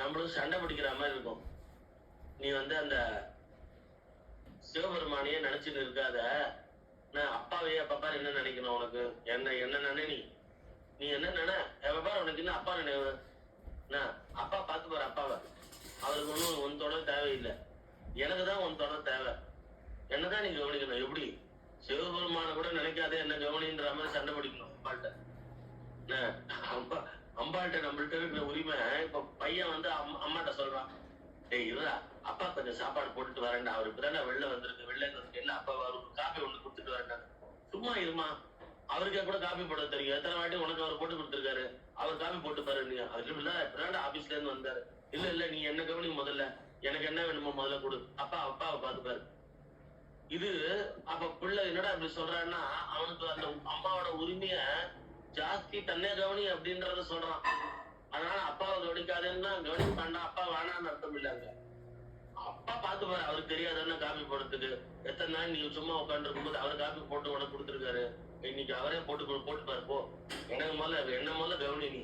நம்மளும் சண்டை பிடிக்கிற மாதிரி இருக்கும். நீ வந்து அந்த சிவபெருமானையே நினைச்சுட்டு இருக்காத. நான் அப்பாவையே அப்பா பாரு என்ன நினைக்கணும் உனக்கு, என்ன என்ன நினை, நீ என்ன நினை எப்ப பாரு உனக்கு இன்னும் அப்பா நினைவு. அப்பா பார்த்து பாரு அப்பாவை, அவருக்கு ஒன்றும் உன் தொடர் தேவையில்லை, எனக்கு தான் உன் தொடர் தேவை, என்னதான் நீ கவனிக்கணும். எப்படி சிவபெருமான கூட நினைக்காதே என்ன கவனின்ற மாதிரி சண்டை பிடிக்கணும் அம்பாள்கிட்ட. அம்பாள்கிட்ட நம்மள்கிட்ட இருக்கிற உரிமை. இப்ப பையன் வந்து அம்மாட்ட சொல்றான், டேய் இருடா அப்பா கொஞ்சம் சாப்பாடு போட்டுட்டு வரேன்டா, அவரு இப்பதானே வெளில வந்திருக்கு, வெளில இருந்ததுக்கு என்ன அப்பா அவருக்கு காப்பி ஒண்ணு கொடுத்துட்டு வரேன்டா. சும்மா இருமா, அவருக்கே கூட காப்பி போட தெரியும், எத்தனை வாட்டி உனக்கு அவர் போட்டு கொடுத்துருக்காரு, அவர் காப்பி போட்டு பாரு. நீ அதுக்கு இல்ல இப்பதான்டா ஆபீஸ்ல இருந்து வந்தாரு, இல்ல இல்ல நீ என்ன கவனி முதல்ல, எனக்கு என்ன வேணுமோ முதல்ல கொடு, அப்பாவை பாத்துப்பாரு. இது அப்ப பிள்ளை என்னடா இப்படி சொல்றான்னா, அவனுக்கு அந்த அம்மாவோட உரிமைய ஜாஸ்தி தன்னே கவனி அப்படின்றத சொல்றான். அதனால அப்பாவை கவனிக்காதுன்னா கவனிக்க வேண்டாம், அப்பா வேணான்னு அர்த்தம் இல்லைங்க. அப்பா பாத்துப்பாரு, அவருக்கு தெரியாதுன்னா காப்பி போடுறதுக்கு. எத்தனை நாள் நீ சும்மா உட்காந்து இருக்கும்போது அவர் காப்பி போட்டு உனக்கு கொடுத்துருக்காரு, இன்னைக்கு அவரே போட்டுப்பாரு போ. எனக்கு என்ன முதல்ல கவனி நீ,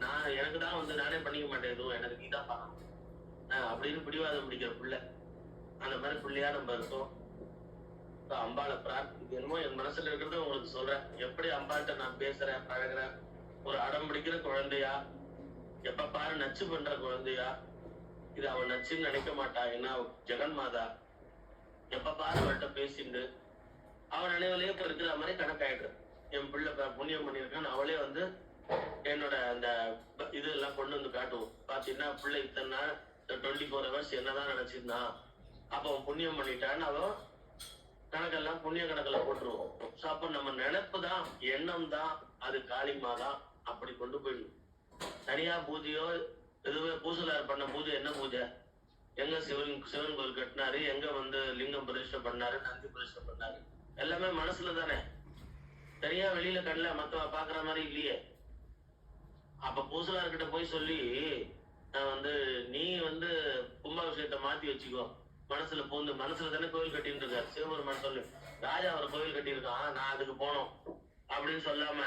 நான் எனக்கு தான் வந்து நானே பண்ணிக்க மாட்டேன் எதுவும், எனக்கு நீதான் பண்ணணும் அப்படின்னு பிடிவாதம் பிடிக்கிற பிள்ளை. அந்த மாதிரி பிள்ளையா நம்ம இருக்கோம். அம்பாளை பிரார்த்தி என்னமோ என் மனசுல இருக்கிறத உங்களுக்கு சொல்றேன். எப்படி அம்பாள்கிட்ட நான் பேசுறேன் பழகிறேன், ஒரு அடம் பிடிக்கிற குழந்தையா, எப்ப பாரு நச்சு பண்ற குழந்தையா, இது அவன் நச்சுன்னு நினைக்க மாட்டா, ஏன்னா ஜெகன் மாதா. எப்ப பாரு அவள்கிட்ட பேசிட்டு அவன் நினைவுலயே இப்ப இருக்கிற மாதிரி கணக்காயிடுறேன். என் பிள்ளை புண்ணியம் பண்ணியிருக்கான்னு அவளே வந்து என்னோட அந்த இது எல்லாம் கொண்டு வந்து காட்டுவோம். பாத்தீங்கன்னா பிள்ளை இத்தனை 24 hours என்னதான் நினைச்சிருந்தான், அப்ப அவன் புண்ணியம் பண்ணிட்டான்னு அவன் கணக்கெல்லாம் புண்ணிய கணக்கெல்லாம் போட்டுருவோம். அப்ப நம்ம நினைப்பு தான், எண்ணம் தான், அது காளிமா தான். அப்படி கொண்டு போயிடணும். தனியா பூஜையோ எதுவே பூசலார் பண்ண பூஜை என்ன பூஜை, எங்க சிவன் கோயில் கட்டினாரு, எங்க வந்து லிங்கம் பிரதிஷ்டை பண்ணாரு, நந்தி பிரதிஷ்டை பண்ணாரு, எல்லாமே மனசுல தானே, தனியா வெளியில கண்ல மத்தவ பாக்குற மாதிரி இல்லையே. அப்ப பூசலார்கிட்ட போய் சொல்லி நான் வந்து நீ வந்து கும்பாபிஷேகத்தை மாத்தி வச்சுக்கோ, மனசுல பூந்து, மனசுல தானே கோயில் கட்டிட்டு இருக்காரு சிவபெருமான் சொல்லு, ராஜா அவர் கோயில் கட்டியிருக்கான் நான் அதுக்கு போனோம் அப்படின்னு சொல்லாம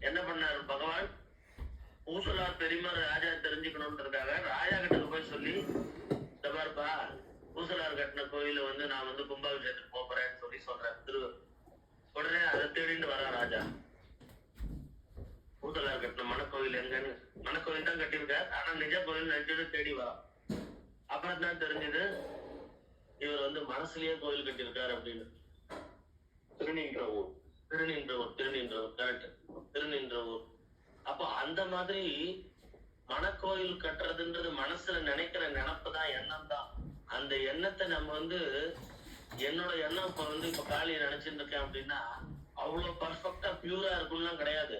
என்ன பண்ணாரு பகவான், பூசலார் பெரியமா ராஜா தெரிஞ்சுக்கணும்ன்றதுக்காக ராஜா கிட்ட போய் சொல்லி, இந்த பாருப்பா பூசலார் கட்டின கோயில வந்து நான் வந்து கும்பாபிஷேகத்துக்கு போறேன்னு சொல்லி சொல்றேன். உடனே அதை தேடிட்டு வரா ராஜா. பூசலார் கட்டின மணக்கோயில் எங்கன்னு, மணக்கோயில் தான் கட்டியிருக்காரு, ஆனா நிஜ கோயில் நெஞ்சது தேடி வரா. அப்புறம் தான் தெரிஞ்சது இவர் வந்து மனசுலயே கோயில் கட்டியிருக்காரு அப்படின்னு. திருநின்றவூர் கரெக்ட், திருநின்றவூர். அப்போ அந்த மாதிரி மனக்கோயில் கட்டுறதுன்றது மனசுல நினைக்கிற நினைப்பு தான், எண்ணம் தான். அந்த எண்ணத்தை நம்ம வந்து, என்னோட எண்ணம் இப்ப வந்து இப்ப காளியை நினைச்சுட்டு இருக்கேன் அப்படின்னா அவ்வளவு பர்ஃபெக்டா பியூரா இருக்கும்லாம் கிடையாது,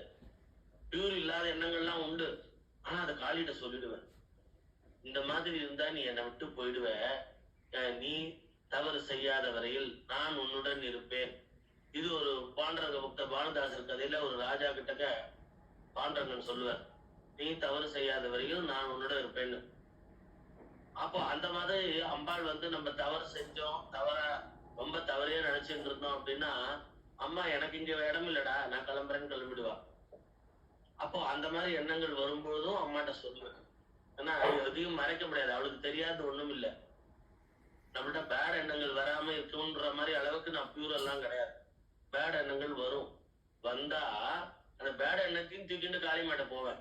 பியூர் இல்லாத எண்ணங்கள்லாம் உண்டு. ஆனா அதை காளியிட்ட சொல்லிடுவேன், இந்த மாதிரி இருந்தா நீ என்னை விட்டு போயிடுவ, நீ தவறு செய்யாத வரையில் நான் உன்னுடன் இருப்பேன். இது ஒரு பாண்டரங்க பக்த பானுதாசர் கதையில ஒரு ராஜா கிட்டக்க பாண்டரங்கன் சொல்லுவார், நீ தவறு செய்யாத வரையில் நான் உன்னுடன் இருப்பேன்னு. அப்போ அந்த மாதிரி அம்பாள் வந்து நம்ம தவறு செஞ்சோம், ரொம்ப தவறையே நினைச்சுட்டு இருந்தோம் அப்படின்னா, அம்மா எனக்கு இங்க இடம் இல்லடா நான் கிளம்புறேன்னு கிளம்பிடுவா. அப்போ அந்த மாதிரி எண்ணங்கள் வரும்போதும் அம்மாட்ட சொல்லுவேன். ஏன்னா எதையும் மறைக்க முடியாது, அவளுக்கு தெரியாது ஒண்ணும் இல்லை. நம்மள்ட்ட பேட் எண்ணங்கள் வராம இருக்குன்ற மாதிரி அளவுக்கு நான் பியூர் எல்லாம் கிடையாது. பேட் எண்ணங்கள் வரும், வந்தா அந்த பேட் எண்ணத்தையும் தூக்கிட்டு காளிமாட்ட போவேன்.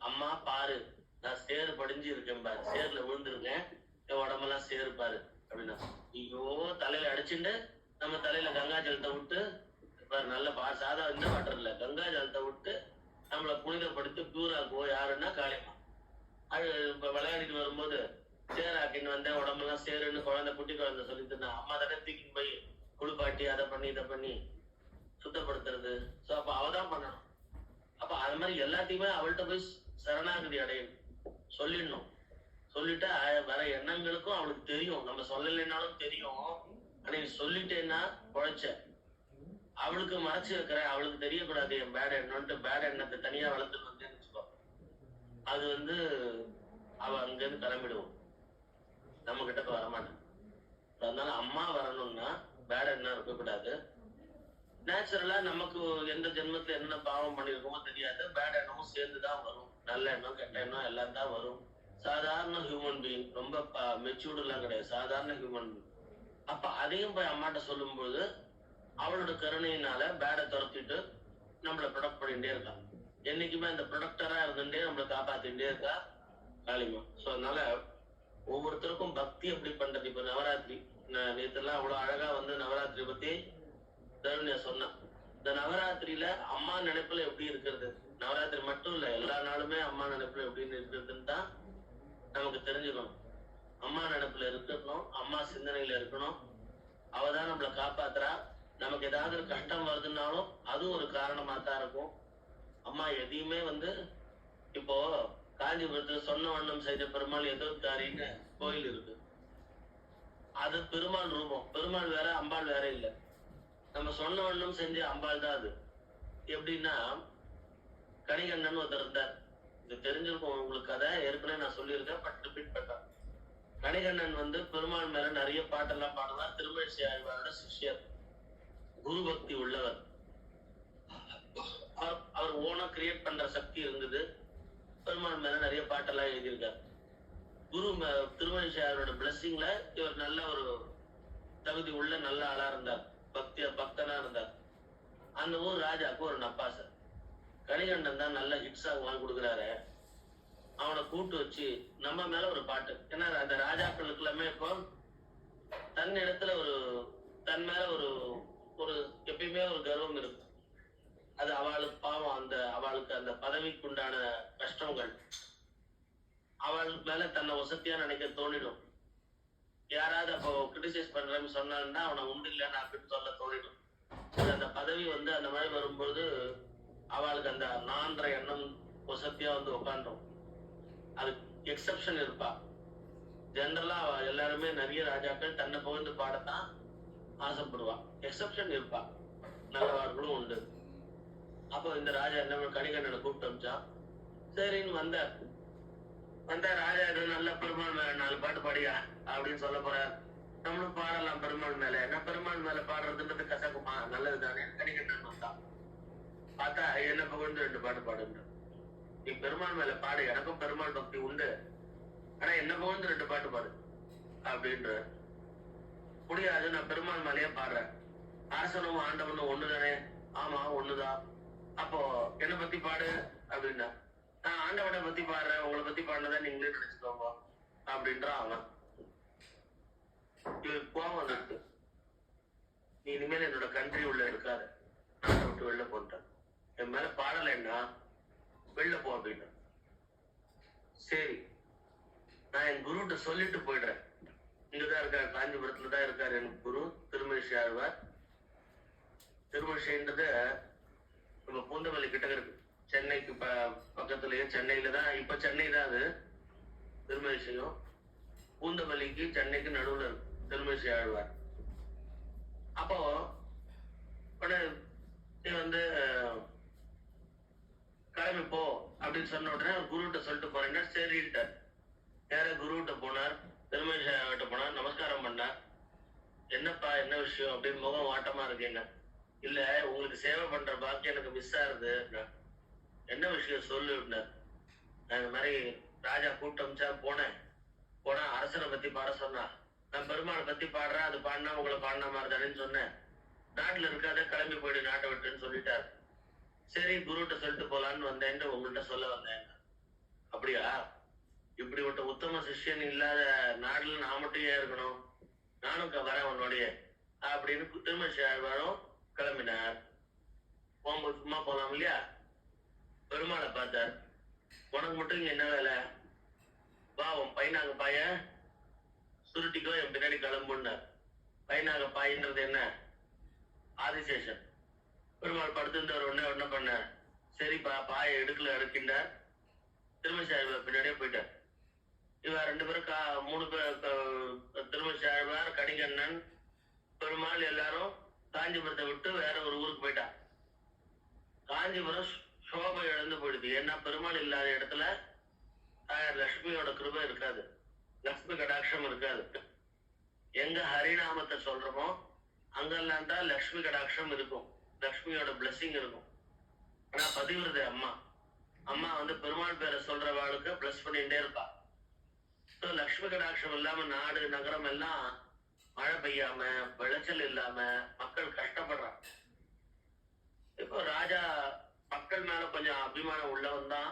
அம்மா பாரு நான் சேறு படிஞ்சு இருக்கேன் பாரு, சேர்ல விழுந்துருக்கேன், என் உடம்பெல்லாம் சேரு பாரு அப்படின்னா, ஐயோ தலையில அடிச்சுட்டு நம்ம தலையில கங்கா ஜலத்தை விட்டு பாரு, நல்ல சாதா இந்த வாட்டர் இல்ல கங்கா ஜலத்தை விட்டு நம்மளை புனிதப்படுத்தி பியூராக்குவோம். யாருன்னா காளிமா. அது இப்ப விளையாடிட்டு வரும்போது சேராக்கின்னு வந்தேன், உடம்பெல்லாம் சேருன்னு குழந்தை குட்டி குழந்தை சொல்லிட்டு இருந்தா, அம்மா தானே தூக்கின்னு போய் குளிப்பாட்டி அதை பண்ணி இதை பண்ணி சுத்தப்படுத்துறது. சோ அப்ப அவதான் பண்ணணும். அப்ப அது மாதிரி எல்லாத்தையுமே அவள்கிட்ட போய் சரணாகதி அடையணும், சொல்லிடணும். சொல்லிட்டா வர எண்ணங்களுக்கும் அவளுக்கு தெரியும், நம்ம சொல்லலைன்னாலும் தெரியும். ஆனா நீ சொல்லிட்டேன்னா குழைச்ச, அவளுக்கு மறைச்சு வைக்கிற, அவளுக்கு தெரியக்கூடாது என் பேட் எண்ணம்ட்டு பேட் எண்ணத்தை தனியா வளர்த்துட்டு வந்தேன்னு வச்சுக்கோ, அது வந்து அவ அங்கிருந்து கிளம்பிடுவோம், நம்ம கிட்ட வரமாட்டேன். அதனால அம்மா வரணும்னா பேட் எண்ணம் இருக்கக்கூடாது. நேச்சுரலா நமக்கு எந்த ஜென்மத்துல என்ன பாவம் பண்ணிருக்கோமோ தெரியாது, பேட் எண்ணமும் சேர்ந்துதான் வரும், நல்ல எண்ணம் கெட்ட எண்ணம் எல்லாம் தான் வரும். சாதாரண ஹியூமன் பீயிங், ரொம்ப மெச்சூர்டு எல்லாம் கிடையாது, சாதாரண ஹியூமன் பீயிங். அப்ப அதையும் போய் அம்மாட்ட சொல்லும்போது அவளோட கருணையினால பேட துரத்திட்டு நம்மளை ப்ரொடக்ட் பண்ணிட்டே இருக்கான். என்னைக்குமே அந்த ப்ரொடக்டரா இருந்துட்டே நம்மளை காப்பாத்திட்டே இருக்கா காளிமா. சோ அதனால ஒவ்வொருத்தருக்கும் பக்தி எப்படி பண்றது. இப்ப நவராத்திரி நேத்தெல்லாம் அவ்வளவு அழகா வந்து நவராத்திரி பத்தி தருணியா சொன்னான். இந்த நவராத்திரியில அம்மா நினைப்புல எப்படி இருக்கிறது, நவராத்திரி மட்டும் இல்ல எல்லா நாளுமே அம்மா நினைப்புல எப்படின்னு இருக்கிறதுன்னு தான் நமக்கு தெரிஞ்சுக்கணும். அம்மா நினைப்புல இருக்கணும், அம்மா சிந்தனையில இருக்கணும். அவதான் நம்மளை காப்பாத்துறா. நமக்கு ஏதாவது ஒரு கஷ்டம் வருதுன்னாலும் அதுவும் ஒரு காரணமா தான் இருக்கும். அம்மா எதையுமே வந்து இப்போ காஞ்சிபுரத்துல சொன்ன வண்ணம் செய்த பெருமாள் எதோத்காரின்னு கோயில் இருக்கு. அது பெருமாள் ரூபம், பெருமாள் வேற அம்பாள் வேற இல்ல. நம்ம சொன்ன வண்ணம் செஞ்ச அம்பாள் தான் அது. எப்படின்னா கணிகண்ணன் ஒருத்தர் இருந்தார். இது தெரிஞ்சிருக்கும் உங்களுக்கு, கதை ஏற்கனவே நான் சொல்லியிருக்கேன், பட் ரிப்பீட் பண்றேன். கணிகண்ணன் வந்து பெருமாள் மேல நிறைய பாட்டெல்லாம் பாடுவார். திருமழிசை ஆழ்வாரோட சிஷ்யர், குரு பக்தி உள்ளவர். அவர் ஓனா கிரியேட் பண்ற சக்தி இருந்தது. பெருமாள் மேல நிறைய பாட்டெல்லாம் எழுதியிருக்கார். குரு திருமழிசை ஆழ்வாரோட பிளஸ்ஸிங்ல இவர் நல்ல ஒரு தகுதி உள்ள நல்ல ஆளா இருந்தார், பக்தனா இருந்தார். அந்த ஊர் ராஜாவுக்கு ஒரு நப்பாச, கணிகண்டன் தான் நல்ல ஹிட் சாங் வாங்கி கொடுக்குறாரு, அவனை கூட்டு வச்சு நம்ம மேல ஒரு பாட்டு. ஏன்னா அந்த ராஜாக்களுக்கு எல்லாமே இப்போ தன் இடத்துல ஒரு தன் மேல ஒரு ஒரு எப்பயுமே ஒரு கர்வம் இருக்கு. அது அவளுக்கு பாவம், அந்த அவளுக்கு அந்த பதவிக்கு உண்டான கஷ்டங்கள் அவள் மேல தன்னை வசதியா நினைக்க தோணிடும். யாராவது அப்போ கிரிட்டிசைஸ் பண்றேன்னு சொன்னான்னா அவனை உண்டு இல்லைன்னு அப்படின்னு சொல்ல தோணிடும். அந்த பதவி வந்து அந்த மாதிரி வரும்போது அவளுக்கு அந்த நான்ற எண்ணம் வசதியா வந்து உட்காந்துரும். அது எக்ஸப்ஷன் இருப்பா. ஜெனரலா எல்லாருமே நிறைய ராஜாக்கள் தன்னை புகழ்ந்து பாடத்தான் ஆசைப்படுவா. எக்ஸப்ஷன் இருப்பா, நல்லவார்களும் உண்டு. அப்போ இந்த ராஜா என்ன கணிகண்ணனை கூப்பிட்டு அனுப்பிச்சான். சரின்னு வந்தார். ராஜா நல்ல பெருமாள் மேல 4 பாட்டு பாடியா அப்படின்னு சொல்ல போறார். நம்மளும் பாடலாம் பெருமாள் மேல, என்ன பெருமாள் மேல பாடுறதுன்றது கசக்குமா, நல்லது தானே. கணிகண்ணன் வந்தான். பார்த்தா என்ன புகழ்ந்து 2 பாட்டு பாடுங்க. நீ பெருமாள் மேல பாடு, எனக்கும் பெருமாள் பக்தி உண்டு, ஆனா என்ன புகழ்ந்து 2 பாட்டு பாடு அப்படின்ற. முடியாது, நான் பெருமாள் மேலேயே பாடுறேன். அரசனும் ஆண்டவனும் ஒண்ணுதானே. ஆமா ஒண்ணுதான். அப்போ என்ன பத்தி பாடு அப்படின்னா, நான் ஆண்டவனை பத்தி பாடுறேன், உங்களை பத்தி பாடினதான் நீங்களே நினைச்சுக்கோங்க அப்படின்றான் அவன். இவருக்கு கோபம் வந்துருக்கு. நீ இனிமேல் என்னோட கண்ட்ரி உள்ள இருக்காது, நாட்டை விட்டு வெளில போட்டேன், என் மேல பாடலைன்னா வெளில போ அப்படின்னு. சரி, நான் என் குருட்ட சொல்லிட்டு போயிடுறேன். இங்கதான் இருக்காரு, காஞ்சிபுரத்துல தான் இருக்காரு எனக்கு குரு திருமழிசை ஆழ்வார். திருமழிசைன்றது நம்ம பூந்தமல்லி கிட்ட இருக்கு, சென்னைக்கு பக்கத்துலயே. சென்னையில தான், இப்ப சென்னை தான் அது. திருமழிசையும் பூந்தமல்லிக்கு சென்னைக்கு நடுவுல இருக்கு திருமழிசை ஆழ்வார். அப்போ நீ வந்து கிளம்பி போ அப்படின்னு சொன்ன உடனே குருகிட்ட சொல்லிட்டு போறேன்னா சரின்ட்டார். நேர குருகிட்ட போனார், திருமழிசை ஆழ்வார்கிட்ட போனார், நமஸ்காரம் பண்ணார். என்னப்பா என்ன விஷயம் அப்படின்னு முகம் வாட்டமா இருக்கீங்க. இல்ல உங்களுக்கு சேவை பண்ற பாக்கி எனக்கு மிஸ் ஆகுது. என்ன விஷயம் சொல்லு அப்படின்னார். நான் இந்த மாதிரி ராஜா கூட்டமிச்சா போனேன். போனா அரசனை பத்தி பாட சொன்னா, நான் பெருமாளை பத்தி பாடுறேன், அது பாடினா உங்களை பாடின மாதிரி தானேன்னு சொன்னேன். நாட்டுல இருக்காத, கிளம்பி போயிடு நாட்டை விட்டுன்னு சொல்லிட்டாரு. சரி குருகிட்ட சொல்லிட்டு போலான்னு வந்தேன், உங்கள்கிட்ட சொல்ல வந்தேன். அப்படியா, இப்படி ஒரு உத்தம சிஷ்யன் இல்லாத நாடுல நான் மட்டும் ஏன் இருக்கணும், நானும் வரேன் உன்னோடைய அப்படின்னு திருமழிசை ஆழ்வாரும் கிளம்பினார். போகும்போது சும்மா போலாம் இல்லையா. பெருமாளை பார்த்தார். உனக்கு மட்டும் இங்க என்ன வேலை, வா உன் பையனாக பாய சுருட்டிக்கோ, என் பின்னாடி கிளம்புன்னார். பையனாக பாயின்றது என்ன, ஆதிசேஷன். பெருமாள் படுத்திருந்தவர் உடனே என்ன பண்ணார், சரிப்பா பாயை எடுக்கல எடுக்கின்றார். திருமழிசை ஆழ்வார் பின்னாடியே போயிட்டார். இவ 2 பேரும் 3 பேர், திருமழிசை ஆழ்வார், கணிகண்ணன், பெருமாள் எல்லாரும் காஞ்சிபுரத்தை விட்டு வேற ஒரு ஊருக்கு போயிட்டான். காஞ்சிபுரம் சோபை இழந்து போயிடுது. ஏன்னா பெருமாள் இல்லாத இடத்துல லட்சுமியோட கிருபை இருக்காது, லட்சுமி கடாட்சம் இருக்காது. எங்க ஹரிநாமத்தை சொல்றோமோ அங்கெல்லாம் தான் லட்சுமி கடாட்சம் இருக்கும், லட்சுமியோட பிளஸிங் இருக்கும். ஆனா பதிவிரதை அம்மா வந்து பெருமாள் பேரை சொல்றவாளுக்கு பிளஸ் பண்ணிட்டே இருப்பா. லக்ஷ்மி கடாட்சம் இல்லாம நாடு நகரம் எல்லாம் மழை பெய்யாம விளைச்சல் இல்லாம மக்கள் கஷ்டப்படுறாங்க. இப்போ ராஜா மக்கள் மேல கொஞ்சம் அபிமானம் உள்ளவன் தான்,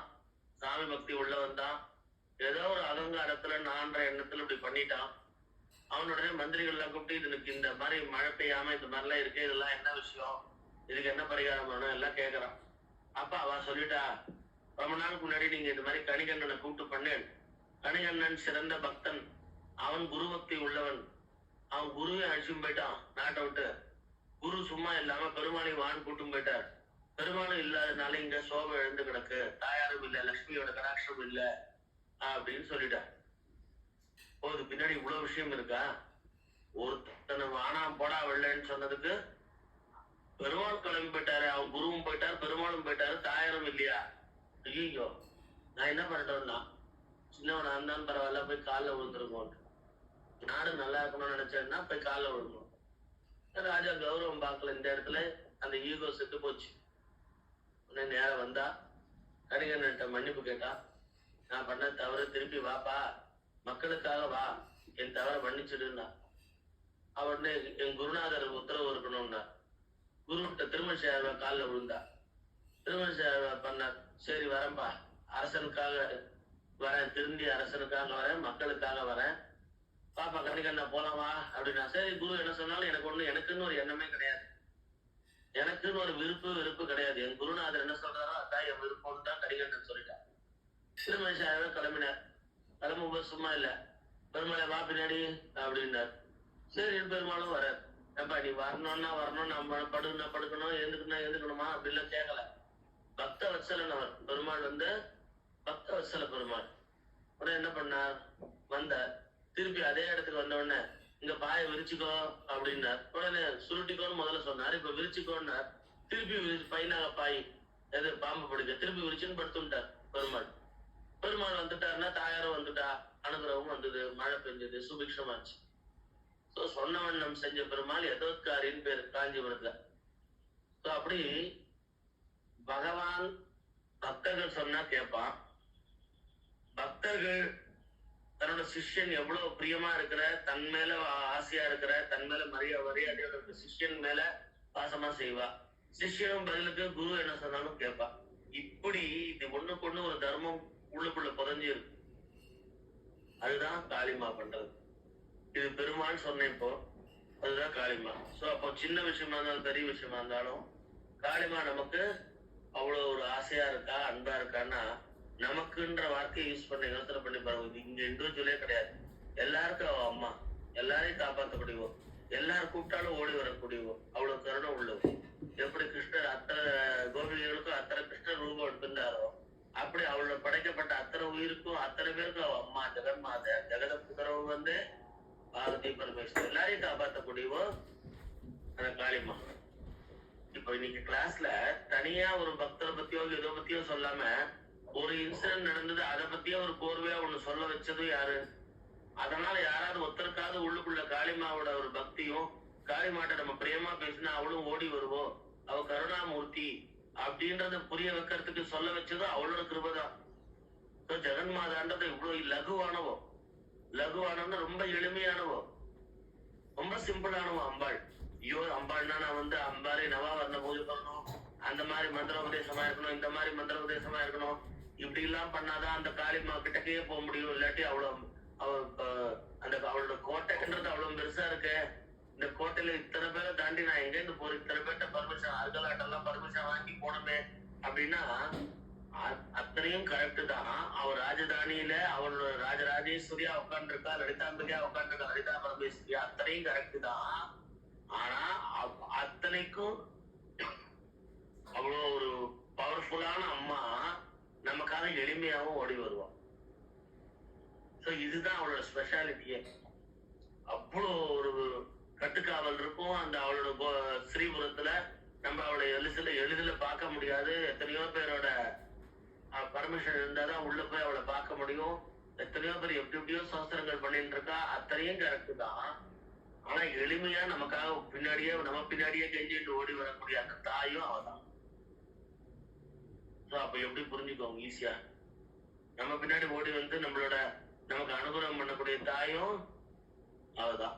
சாமி பக்தி உள்ளவன் தான். ஏதோ ஒரு அலங்காரத்துல நான்ற எண்ணத்துல இப்படி பண்ணிட்டான். அவனுடைய மந்திரிகள்லாம் கூப்பிட்டு இதுக்கு இந்த மாதிரி மழை பெய்யாம இந்த மாதிரிலாம் இருக்கு, இதெல்லாம் என்ன விஷயம், இதுக்கு என்ன பரிகாரம் வேணும் எல்லாம் கேட்கறான். அப்ப அவ சொல்லிட்டா, ரொம்ப நாளுக்கு முன்னாடி நீங்க இந்த மாதிரி கணிகண்ணனை கூப்பிட்டு பண்ணேன். கணிகண்ணன் சிறந்த பக்தன், அவன் குரு பக்தி உள்ளவன். அவன் குருவை அழிச்சும் போயிட்டான் நாட்டை விட்டு. குரு சும்மா இல்லாம பெருமாளை வான் கூட்டும் போயிட்டார். பெருமாளும் இல்லாதனால இங்க சோபை எழுந்து கிடக்கு, தாயாரும் இல்ல, லட்சுமியோட கடாட்சம் இல்ல அப்படின்னு சொல்லிட்டார். போது பின்னாடி இவ்வளவு விஷயம் இருக்கா? ஒருத்தனை வானா போடா வெள்ளன்னு சொன்னதுக்கு பெருமாள் கிளம்பி போயிட்டாரு, அவன் குருவும் போயிட்டார், பெருமாளும் போயிட்டாரு, தாயாரும் இல்லையா? ஐயோ, நான் என்ன பண்ணிட்டோம்னா, சின்னவனா இருந்தாலும் பரவாயில்ல, போய் காலில் விழுந்துருக்கோம். நாடு நல்லா இருக்கணும்னு நினைச்சேன்னா போய் காலில் விழுந்தோம். ராஜா கௌரவம் பார்க்கல. இந்த இடத்துல அந்த ஈகோ செத்து போச்சு. உடனே நேரம் வந்தா கணிகண்ட மன்னிப்பு கேட்டா, நான் பண்ண தவறு, திருப்பி வாப்பா, மக்களுக்காக வா, என் தவற மன்னிச்சிடுன்னா. உடனே என் குருநாதர் உத்தரவு இருக்கணும்னா குருகிட்ட திருமண சேவை காலில் விழுந்தா. திருமண சேவை பண்ணார். சரி வரேன்பா, அரசனுக்காக வரேன், திருந்தி அரசனுக்காக வரேன், மக்களுக்காக வரேன், பாப்பா கணிகண்ணா போலாமா அப்படின்னா. சரி, குரு என்ன சொன்னாலும் எனக்கு ஒண்ணு, எனக்குன்னு ஒரு எண்ணமே கிடையாது, எனக்குன்னு ஒரு வெறுப்பு கிடையாது. என் குருநாதர் என்ன சொல்றாரோ அதான் என் விருப்பம் தான் கணிகண்டன் சொல்லிட்டார். திருமண சேவை கிளம்பினார். கிளம்பும்போது சும்மா இல்ல, பெருமாளை வா பின்னாடி அப்படின்னார். சரி, பெருமாளும் வர்றார். ஏப்பா நீ வரணும்னா வரணும், நம்ம படுக்கணும், எழுந்துக்கணுமா அப்படின்லாம் கேட்கல. பக்த வத்சலன் அவர் பெருமாள் வந்து, பக்த வத்சல பெருமாள். உடனே என்ன பண்ணார், வந்தார். திருப்பி அதே இடத்துக்கு வந்த உடனே இங்க பாயை விரிச்சுக்கோ அப்படின்னார். உடனே சுருட்டிக்கோன்னு முதல்ல சொன்னார், இப்ப விரிச்சுக்கோன்னார். திருப்பி பைனாக பாய் எது பாம்பு படுக்க திருப்பி விரிச்சுன்னு படுத்துட்டார் பெருமாள். பெருமாள் வந்துட்டாருன்னா தாயாரும் வந்துட்டா, அனுகிரகம் வந்தது, மழை பெஞ்சது, சுபிக்ஷமாச்சு. சொன்னவண்ணம் செஞ்ச பெருமாள் எதோத்காரின்னு பேரு காஞ்சிபுரத்துல. அப்படி பகவான் பக்தர்கள் சொன்னா கேட்பான். பக்தர்கள் தன்னோட சிஷ்யன் எவ்வளவு பிரியமா இருக்கிற, தன் மேல ஆசையா இருக்கிற, தன் மேல மரியாதையோட இருக்கிற சிஷ்யன் மேல பாசமா செய்வா. சிஷ்யனும் பதிலுக்கு குரு என்ன சொன்னாலும் கேட்பா. இப்படி இது ஒண்ணுக்கு ஒண்ணு ஒரு தர்மம் உள்ளுக்குள்ள புதஞ்சு இருக்கு. அதுதான் காளிமா பண்றது. இது பெருமாள் சொன்ன இப்போ அதுதான் காளிமா. அப்போ சின்ன விஷயமா இருந்தாலும் பெரிய விஷயமா இருந்தாலும் காளிமா நமக்கு அவ்வளவு ஒரு ஆசையா இருக்கா, அன்பா இருக்கான்னா, நமக்குன்ற வார்த்தையை யூஸ் பண்ண யோசனை பண்ணி பாருங்க. இங்க இண்டிவிஜுவலே கிடையாது, எல்லாருக்கும் அவ அம்மா, எல்லாரையும் காப்பாற்றக்கூடியவோ, எல்லாரும் கூப்பிட்டாலும் ஓடி வரக்கூடியவோ, அவ்வளவு கருணை உள்ளவோ. எப்படி கிருஷ்ணர் அத்தனை கோபிகளுக்கும் அத்தனை கிருஷ்ணர் ரூபம் எடுத்திருந்தாரோ, அப்படி அவளோட படைக்கப்பட்ட அத்தனை உயிருக்கும் அத்தனை பேருக்கும் அவ அம்மா ஜெகன்மாதா, ஜெகத புதரவு வந்து பார்வதி பரமேஸ்வரர், எல்லாரையும் காப்பாற்றக்கூடியவோ அந்த காளிமா. இப்ப இன்னைக்கு கிளாஸ்ல தனியா ஒரு பக்தரை பத்தியோ எதோ பத்தியோ சொல்லாம ஒரு இன்சிடென்ட் நடந்தது, அதை பத்தியே ஒரு கோர்வையா ஒண்ணு சொல்ல வச்சதும் யாரு? அதனால யாராவது ஒருத்தருக்காவது உள்ளுக்குள்ள காளிமாவோட ஒரு பக்தியும், காளிமாட்ட நம்ம பிரியமா பேசினா அவளும் ஓடி வருவோம், அவ கருணாமூர்த்தி அப்படின்றத புரிய வைக்கிறதுக்கு சொல்ல வச்சதும் அவளோட கிருபதான். ஜெகன்மாதான்றது இவ்வளவு லகுவானவோ, லகுவானவன்னு ரொம்ப எளிமையானவோ, ரொம்ப சிம்பிளானவோ அம்பாள். ஐயோ அம்பாள்னா நான் வந்து அம்பாரி நவாவரண பூஜை பண்ணணும், அந்த மாதிரி மந்திர உபதேசமா இருக்கணும், இந்த மாதிரி மந்திர உபதேசமா இருக்கணும், இப்படி எல்லாம் பண்ணாதான் அந்த காளிமா கிட்டக்கையே போக முடியும். இல்லாட்டி அவ்வளவு அந்த அவளோட கோட்டைன்றது அவ்வளவு பெருசா இருக்கு. இந்த கோட்டையில இத்தனை பேரை தாண்டி நான் எங்க இருந்து போறேன், இத்தனை பேர்ட்ட பர்மிஷன், அர்கலாட்டெல்லாம் பர்மிஷன் வாங்கி போனமே அப்படின்னா அத்தனையும் கரெக்ட் தான். அவர் ராஜதானியில அவளோட ராஜராஜேஸ்வரியா உட்காந்துருக்கா, லலிதாம்பிகையா உட்காந்துருக்கா, லலிதா பரமேஸ்வரியா, அத்தனையும் கரெக்ட் தான். ஆனா அத்தனைக்கும் அவ்வளோ ஒரு பவர்ஃபுல்லான அம்மா நமக்காக எளிமையாவும் ஓடி வருவான். இதுதான் அவளோட ஸ்பெஷாலிட்டியே. அவ்வளோ ஒரு கட்டுக்காவல் இருக்கும் அந்த அவளோட ஸ்ரீபுரத்துல. நம்ம அவளை எளிதில பார்க்க முடியாது. எத்தனையோ பேரோட பர்மிஷன் இருந்தாதான் உள்ள போய் அவளை பார்க்க முடியும். எத்தனையோ பேர் எப்படியோ சாஸ்திரங்கள் பண்ணிட்டு இருக்கா, அத்தனையும் கரெக்ட் தான். ஆனா எளிமையா நமக்காக நம்ம பின்னாடியே கெஞ்சிட்டு ஓடி வரக்கூடிய அந்த தாயும் அவதான். அப்ப எப்படி புரிஞ்சுக்கோங்க ஈஸியா? நம்ம பின்னாடி ஓடி வந்து நமக்கு அனுகிரகம் தாயும் அவதான்.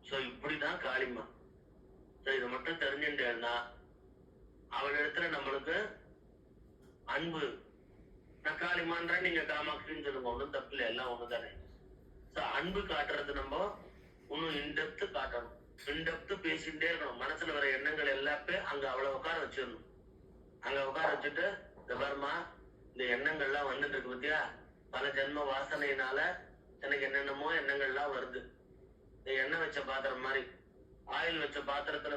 சோ இப்படிதான் காளிமா. இதை மட்டும் தெரிஞ்சுட்டேன்னா அவள் இடத்துல நம்மளுக்கு அன்பு. நான் காளிமான்றேன், நீங்க காமாட்சின்னு சொல்லுங்க, ஒண்ணும் தப்பு இல்லை, எல்லாம் ஒண்ணுதானே. அன்பு காட்டுறது நம்ம இன்னும் இன்டெப்த் காட்டணும். இன்டெப்த் பேசிட்டே இருக்கணும். மனசுல வர எண்ணங்கள் எல்லாமே அங்க அவ்வளவு உட்கார வச்சிடணும். அங்க உட்கார வச்சுட்டு, இந்த பாருமா, இந்த எண்ணங்கள்லாம் வந்துட்டு இருக்கு பத்தியா, பல ஜென்ம வாசனையினால எனக்கு என்னென்னமோ எண்ணங்கள்லாம் வருது. இந்த எண்ணெய் வச்ச பாத்திரம் மாதிரி, ஆயில் வச்ச பாத்திரத்துல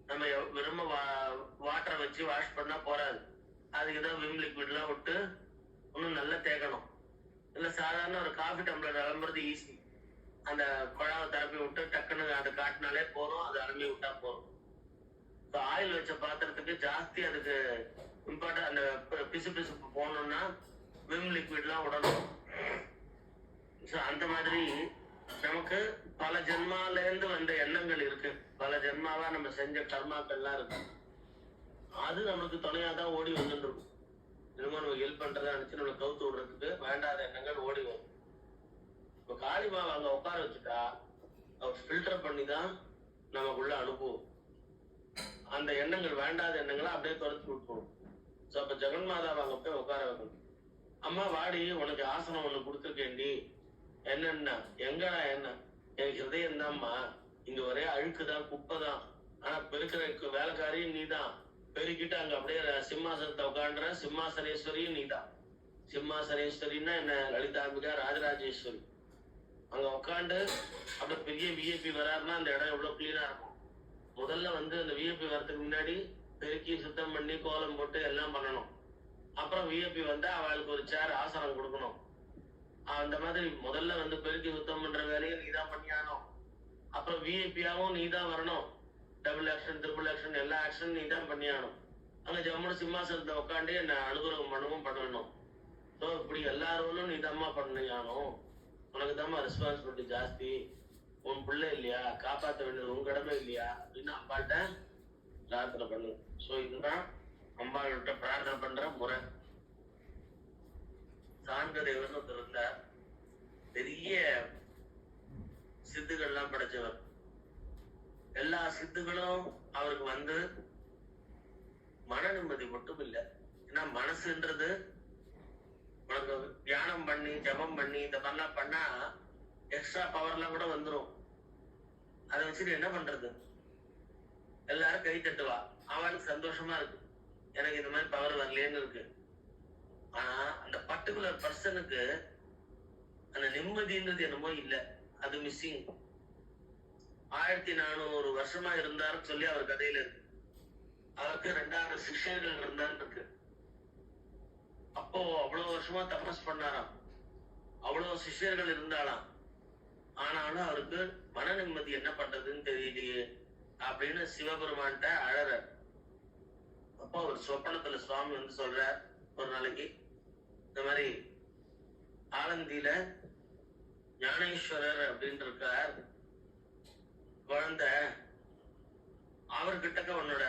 நம்ம விரும்ப வாட்டரை வச்சு வாஷ் பண்ணா போறாது. அதுக்குதான் விம் லிக்விட் எல்லாம் விட்டு இன்னும் நல்லா தேக்கணும். இல்ல சாதாரண ஒரு காஃபி டம்ளர் அலம்புறது ஈஸி. அந்த குழாவை தரப்பி விட்டு டக்குன்னு அதை காட்டினாலே போறோம், அது அலம்பி விட்டா போறோம். ஆயில் வச்ச பாத்திரத்துக்கு ஜாஸ்தி அதுக்கு இம்பார்ட்டன், அந்த பிசு பிசுப்பு போகணும்னா விம் லிக்விட் எல்லாம் விடணும். அந்த மாதிரி நமக்கு பல ஜென்மால இருந்து வந்த எண்ணங்கள் இருக்கு. பல ஜென்மாவா நம்ம செஞ்ச கர்மாக்கள்லாம் இருக்கு. அது நமக்கு துணையாதான் ஓடி வந்துட்டு இருக்கும். திரும்ப நம்ம ஹெல்ப் பண்றதா நினைச்சு நம்மளை கவுத்து விடுறதுக்கு வேண்டாத எண்ணங்கள் ஓடி வரும். இப்ப காளிமாவை அங்க உட்கார வச்சுட்டா அவர் ஃபில்டர் பண்ணிதான் நமக்குள்ள அனுப்புவோம். அந்த எண்ணங்கள், வேண்டாத எண்ணங்களை அப்படியே துரத்து விட்டுருவோம். சோ அப்ப ஜெகன்மாதாவை அங்க போய் உட்கார வைக்கணும். அம்மா வாடி, உனக்கு ஆசனம் ஒண்ணு கொடுத்துருக்கேன்டி. என்னன்னா, எங்கடா என்ன, எனக்கு ஹிருதயம் தான்மா, இங்க ஒரே அழுக்குதான், குப்பைதான். ஆனா பெருக்கிற வேலைக்காரியும் நீதான். பெருக்கிட்டு அங்க அப்படியே சிம்மாசனத்தை உட்காந்துற சிம்மாசனேஸ்வரியும் நீதான். சிம்மாசனேஸ்வரின்னா என்ன, லலிதாம்பிகா ராஜராஜேஸ்வரி. அங்க உட்காந்து அப்படியே பெரிய விஐபி வராருன்னா அந்த இடம் எவ்வளவு கிளீனா இருக்கும். முதல்ல அந்த விஐபி வரதுக்கு முன்னாடி பெருக்கி சுத்தம் பண்ணி கோலம் போட்டு எல்லாம் பண்ணணும். அப்புறம் விஐபி வந்தா அவளுக்கு ஒரு சேர் ஆசனம் கொடுக்கணும். அந்த மாதிரி முதல்ல பெருக்கி சுத்தம் பண்ற வேலையை நீதான் பண்ணியானோம். அப்புறம் விஐபியாவும் நீதான் வரணும். டபுள் ஆக்ஷன், ட்ரிபிள் ஆக்ஷன், எல்லா ஆக்ஷனும் நீதான் பண்ணியானோம். அங்க ஜம்முன்னு சிம்மாசனத்தை உட்காந்து என்ன அனுகிரகம் பண்ணணும். ஸோ இப்படி எல்லாரும் நீதாம்மா பண்ணியானோம். உனக்கு தான்மா ரெஸ்பான்சிபிலிட்டி ஜாஸ்தி. உன் பிள்ளை இல்லையா, காப்பாற்ற வேண்டியது உன் கடமை இல்லையா அப்படின்னு அம்பாள்கிட்ட பிரார்த்தனை பண்ணு. சோ இதுதான் அம்பாள்கிட்ட பிரார்த்தனை பண்ற முறை. சாந்ததேவன் ஒருத்தர் இருந்தார். பெரிய சித்துகள்லாம் படைச்சவர். எல்லா சித்துகளும் அவருக்கு மன நிம்மதி மட்டும் இல்லை. ஏன்னா மனசுன்றது உனக்கு தியானம் பண்ணி ஜபம் பண்ணி இந்த மாதிரிலாம் பண்ணா எக்ஸ்ட்ரா பவர்லாம் கூட வந்துடும். அதை வச்சுட்டு என்ன பண்றது, எல்லாரும் கை தட்டுவா, அவளுக்கு சந்தோஷமா இருக்கு, எனக்கு இந்த மாதிரி பவர் வரலேன்னு இருக்கு. ஆனா அந்த பர்டிகுலர் பர்சனுக்கு அந்த நிம்மதின்றது என்னமோ இல்லை, அது மிஸ்ஸிங். 1400 வருஷமா இருந்தாருன்னு சொல்லி அவர் கதையில இருக்கு. அவருக்கு 2000 சிஷ்யர்கள் இருந்தான்னு இருக்கு. அப்போ அவ்வளவு வருஷமா தபஸ் பண்ணாராம், அவ்வளவு சிஷ்யர்கள் இருந்தாலாம். ஆனாலும் அவருக்கு மன நிம்மதி என்ன பண்றதுன்னு தெரியலையே அப்படின்னு சிவபெருமான்கிட்ட அழறார். அப்போ அவர் சொப்பனத்துல சுவாமி சொல்றார், ஒரு நாளைக்கு இந்த மாதிரி ஆலந்தியில ஞானேஸ்வரர் அப்படின்னு இருக்கார் குழந்தை, அவர்கிட்ட உன்னோட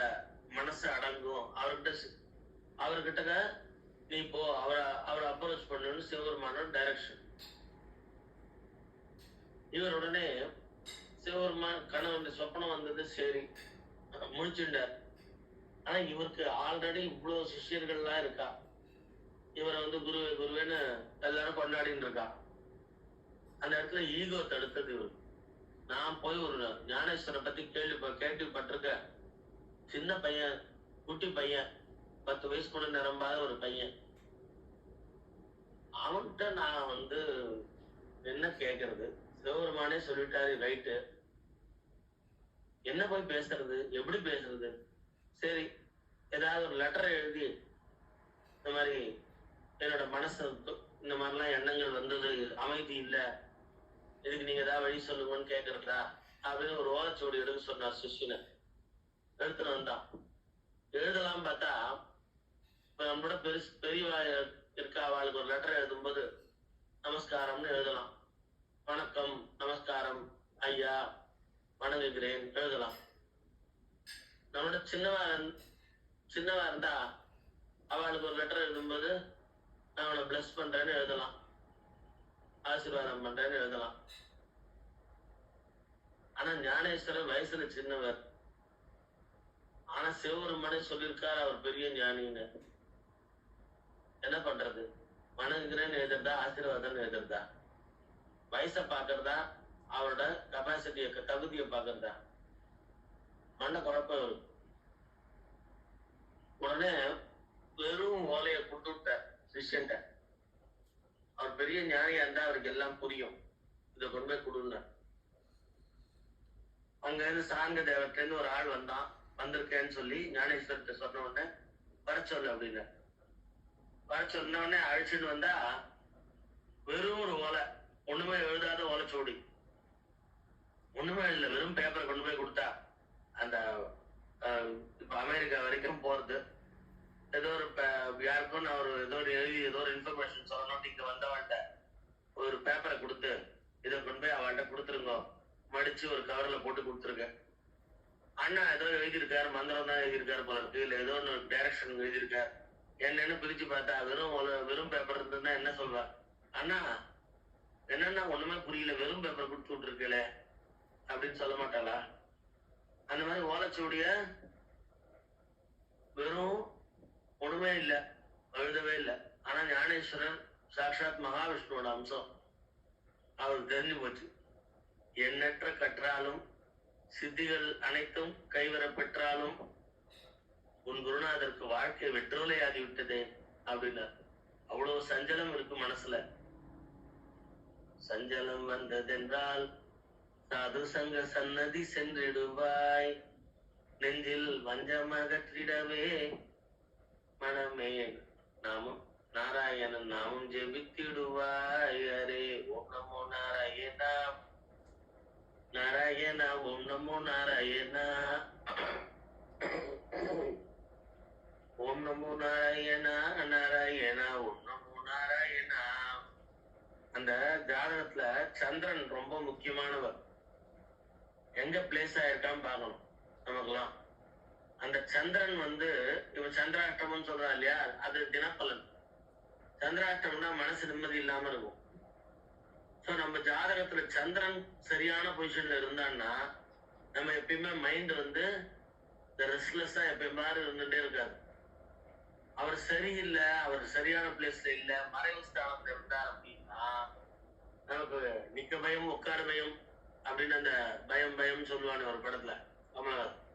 மனசு அடங்கும், அவர்கிட்ட நீ போ, அவரை அப்ரோச் பண்ணுன்னு சிவபெருமானோட டைரக்ஷன். இவர் உடனே சிவபெருமான் கனவு சொப்பனம் வந்தது, சரி முடிச்சுட்டார். ஆனா இவருக்கு ஆல்ரெடி இவ்வளவு சிஷியர்கள்லாம் இருக்கா. இவரை குருவே குருவேன்னு எல்லாரும் கொண்டாடின்னு இருக்கா. அந்த இடத்துல ஈகோ தடுத்தது இவரு. நான் போய் ஒரு ஞானேஸ்வரை பத்தி கேள்விப்பட்டிருக்க, சின்ன பையன், குட்டி பையன், 10 வயசு கூட நிரம்பாத ஒரு பையன், அவன்கிட்ட நான் என்ன கேக்குறது, சிவபெருமானே சொல்லிட்டாரு, ரைட்டு, என்ன போய் பேசுறது, எப்படி பேசுறது, சரி ஏதாவது ஒரு லெட்டரை எழுதி இந்த மாதிரி என்னோட மனசு இந்த மாதிரிலாம் எண்ணங்கள் வந்தது, அமைதி இல்லை, இதுக்கு நீங்க ஏதாவது வழி சொல்லுங்கன்னு கேக்குறதா அப்படின்னு ஒரு ஓலைச்சுவடி எடுக்க சொன்னார் சிஷ்யனை. எடுத்துட்டு வந்தான். எழுதலாம் பார்த்தா நம்மளோட பெரியவா இருக்கா, அவளுக்கு ஒரு லெட்டர் எழுதும்போது நமஸ்காரம்னு எழுதலாம், வணக்கம் நமஸ்காரம் ஐயா வணங்குகிறேன் எழுதலாம். நம்மளோட சின்னவா இருந்தா அவளுக்கு ஒரு லெட்டர் எழுதும்போது நான் அவனை பிளஸ் பண்றேன்னு எழுதலாம். ஆசீர்வாதம் பண்றேன்னு எழுதலாம். ஆனா ஞானேஸ்வரர் வயசுல சின்னவர். ஆனா சிவபெருமானே சொல்லியிருக்காரு அவர் பெரிய ஞானின்னு. என்ன பண்றது? வணங்குகிறேன்னு எழுதுறதா, ஆசீர்வாதம்னு எழுதுறதா? வயசை பாக்குறதா, அவரோட கெப்பாசிட்டிய தகுதியை பாக்குறதா? மண்ண குழப்பம் வரும். உடனே வெறும் ஓலைய கொடுத்து விட்ட சிஷ்யன்ட்ட. அவர் பெரிய ஞானியா இருந்தா அவருக்கு எல்லாம் புரியும். இதை கொண்டு போய் கொடுங்க. அங்க இருந்து சாங்க தேவர்ல இருந்து ஒரு ஆள் வந்தான். வந்திருக்கேன்னு சொல்லி ஞானேஸ்வரத்தை சொன்ன உடனே வர சொல்லு அப்படின்னு. வர சொன்ன உடனே அழைச்சிட்டு வந்தா வெறும் ஒரு ஓலை, ஒண்ணுமே எழுதாத ஓலைச்சோடி. ஒண்ணுமே இல்லை, வெறும் பேப்பரை கொண்டு போய் கொடுத்தா அந்த இப்ப அமெரிக்கா வரைக்கும் போறது, ஏதோ ஒரு யாருக்கும் நான் ஒரு ஏதோ ஒரு எழுதி ஏதோ ஒரு இன்ஃபர்மேஷன் சொல்லணும், இங்க வந்தவன்ட்ட ஒரு பேப்பரை கொடுத்து இதை கொண்டு போய் அவன்கிட்ட கொடுத்துருங்க, மடிச்சு ஒரு கவர்ல போட்டு கொடுத்துருக்கேன். அண்ணா ஏதோ எழுதியிருக்காரு, மந்திரம் தான் எழுதியிருக்காரு போல இருக்கு, இல்ல ஏதோ ஒன்று டைரக்ஷன் எழுதியிருக்காரு. என்னன்னு பிரிச்சு பார்த்தா வெறும் பேப்பர் இருந்ததுன்னா என்ன சொல்வா? அண்ணா என்னன்னா ஒண்ணுமே புரியல, வெறும் பேப்பர் கொடுத்து விட்டுருக்கல அப்படின்னு சொல்ல மாட்டாளா? அந்த மாதிரி ஓலைச்சுவடிய வெறும் ஒண்ணுமே இல்லை, எழுதவே இல்லை. ஆனா ஞானேஸ்வரன் சாட்சாத் மகாவிஷ்ணுவோட அம்சம். அவருக்கு தெரிஞ்சு போச்சு. எண்ணற்ற கற்றாலும் சித்திகள் அனைத்தும் கைவர பெற்றாலும் உன் குருநாதருக்கு வாழ்க்கை வெற்றோலை ஆகிவிட்டதே அப்படின்னு. அவ்வளவு சஞ்சலம் இருக்கு மனசுல. சஞ்சலம் வந்ததென்றால் சாது சங்க சன்னதி சென்றிடுவாய், நெஞ்சில் வஞ்சமகற்றிடவே மனமே நாமும் நாராயணன் நாமும் ஜெபித்திடுவாய். அரே ஓம் நமோ நாராயணா, நாராயணா ஓம் நமோ நாராயணா, ஓம் நமோ நாராயணா, நாராயணா ஓம் நமோ நாராயணா. அந்த ஜாதகத்துல சந்திரன் ரொம்ப முக்கியமானவர். எங்க பிளேஸ் ஆயிருக்கான்னு பார்க்கணும் நமக்குலாம். அந்த சந்திரன் இவன் சந்திராஷ்டமம் சொல்றான் இல்லையா, அது தினப்பலன். சந்திராஷ்டம்னா மனசு நிம்மதி இல்லாம இருக்கும். சோ நம்ம ஜாதகத்துல சந்திரன் சரியான பொசிஷன்ல இருந்தான்னா நம்ம எப்பயுமே மைண்ட் ரெஸ்ட்லெஸ்ஸா எப்பயும் மாதிரி இருந்துட்டே இருக்காது. அவர் சரியில்லை, அவர் சரியான பிளேஸ்ல இல்ல, மறைவு ஸ்தானத்துல இருந்தார் அப்படின்னா நமக்கு நிக்க பயம் உட்கார பயம் அப்படின்னு அந்த பயம் பயம் சொல்லுவானு ஒரு படத்துல கமலஹாசன்.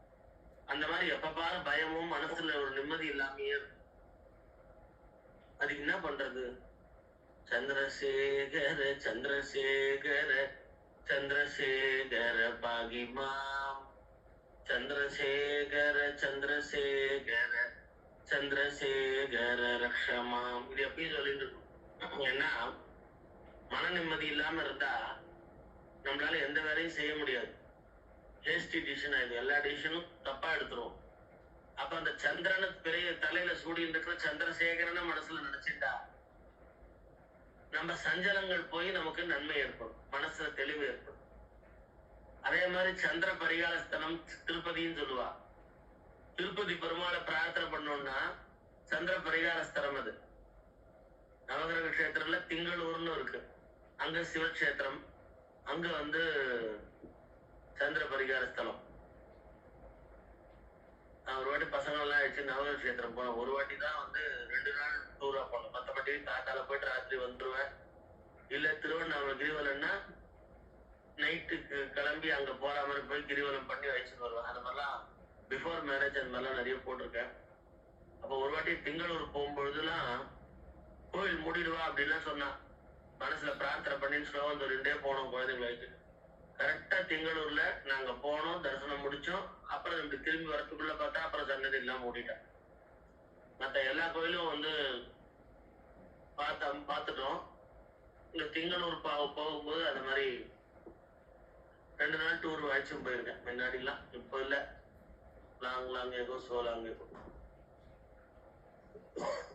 அந்த மாதிரி எப்ப பாரு பயமும் மனசுல ஒரு நிம்மதி இல்லாமையே இருக்கும். அதுக்கு என்ன பண்றது? சந்திரசேகர சந்திரசேகர சந்திரசேகர பாகிமாம், சந்திரசேகர சந்திரசேகர சந்திரசேகர ரக்ஷமாம். இது எப்பயும் சொல்லிட்டு இருக்கும். ஏன்னா மன நிம்மதி இல்லாம இருந்தா நம்மளால எந்த வேலையும் செய்ய முடியாது. ஹேஸ்டி டிசிஷன் ஆயிடுது, எல்லா டிசிஷனும் தப்பா எடுத்துரும். அப்ப அந்த சந்திரனை பெரிய தலையில சூடின்னு இருக்கிற சந்திரசேகரனை மனசுல நினைச்சுட்டா நம்ம சஞ்சலங்கள் போய் நமக்கு நன்மை ஏற்படும், மனசுல தெளிவு ஏற்படும். அதே மாதிரி சந்திர பரிகார ஸ்தலம் திருப்பதின்னு சொல்லுவா. திருப்பதி பெருமாளை பிரார்த்தனை பண்ணோம்னா சந்திர பரிகார ஸ்தலம் அது. நவகிரக கஷேத்திரம்ல திங்களூர்னு இருக்கு, அங்க சிவக்ஷேத்திரம், அங்க சந்திர பரிகார ஸ்தலம். நான் ஒரு வாட்டி பசங்க எல்லாம் ஆயிடுச்சு நவகிரக கஷேத்திரம் போனேன். ஒரு வாட்டி தான் 2 நாள் டூரா போனோம். மற்றபடி காத்தால போயிட்டு ராத்திரி வந்துருவேன். இல்ல திருவண்ணாமலை கிரிவலம்னா நைட்டுக்கு கிளம்பி அங்க போற மாதிரி போய் கிரிவலம் பண்ணி வச்சுட்டு வருவேன். அந்த மாதிரிலாம் பிஃபோர் மேரேஜ் அந்த மாதிரிலாம் நிறைய போட்டிருக்கேன். அப்ப ஒரு வாட்டி திங்களூர் போகும்பொழுதுலாம் கோயில் மூடிடுவா அப்படின்லாம் சொன்னா, மனசுல பிரார்த்தனை பண்ணின்னு சொல்லுவோம். அந்த 2 டே போனோம் குழந்தைங்களை வச்சுட்டு. கரெக்டா திங்களூர்ல நாங்க போனோம், தரிசனம் முடிச்சோம். அப்புறம் இப்படி திரும்பி வரத்துக்குள்ள பார்த்தா அப்புறம் சன்னதி எல்லாம் மூடிட்டேன். மற்ற எல்லா கோயிலும் பார்த்துட்டோம். இங்க திங்களூர் போகும்போது அந்த மாதிரி 2 நாள் டூர் வாய்ச்சும் போயிருக்கேன் முன்னாடி எல்லாம். இப்ப இல்ல, லாங் ஏதோ சோலாங் ஏதோ.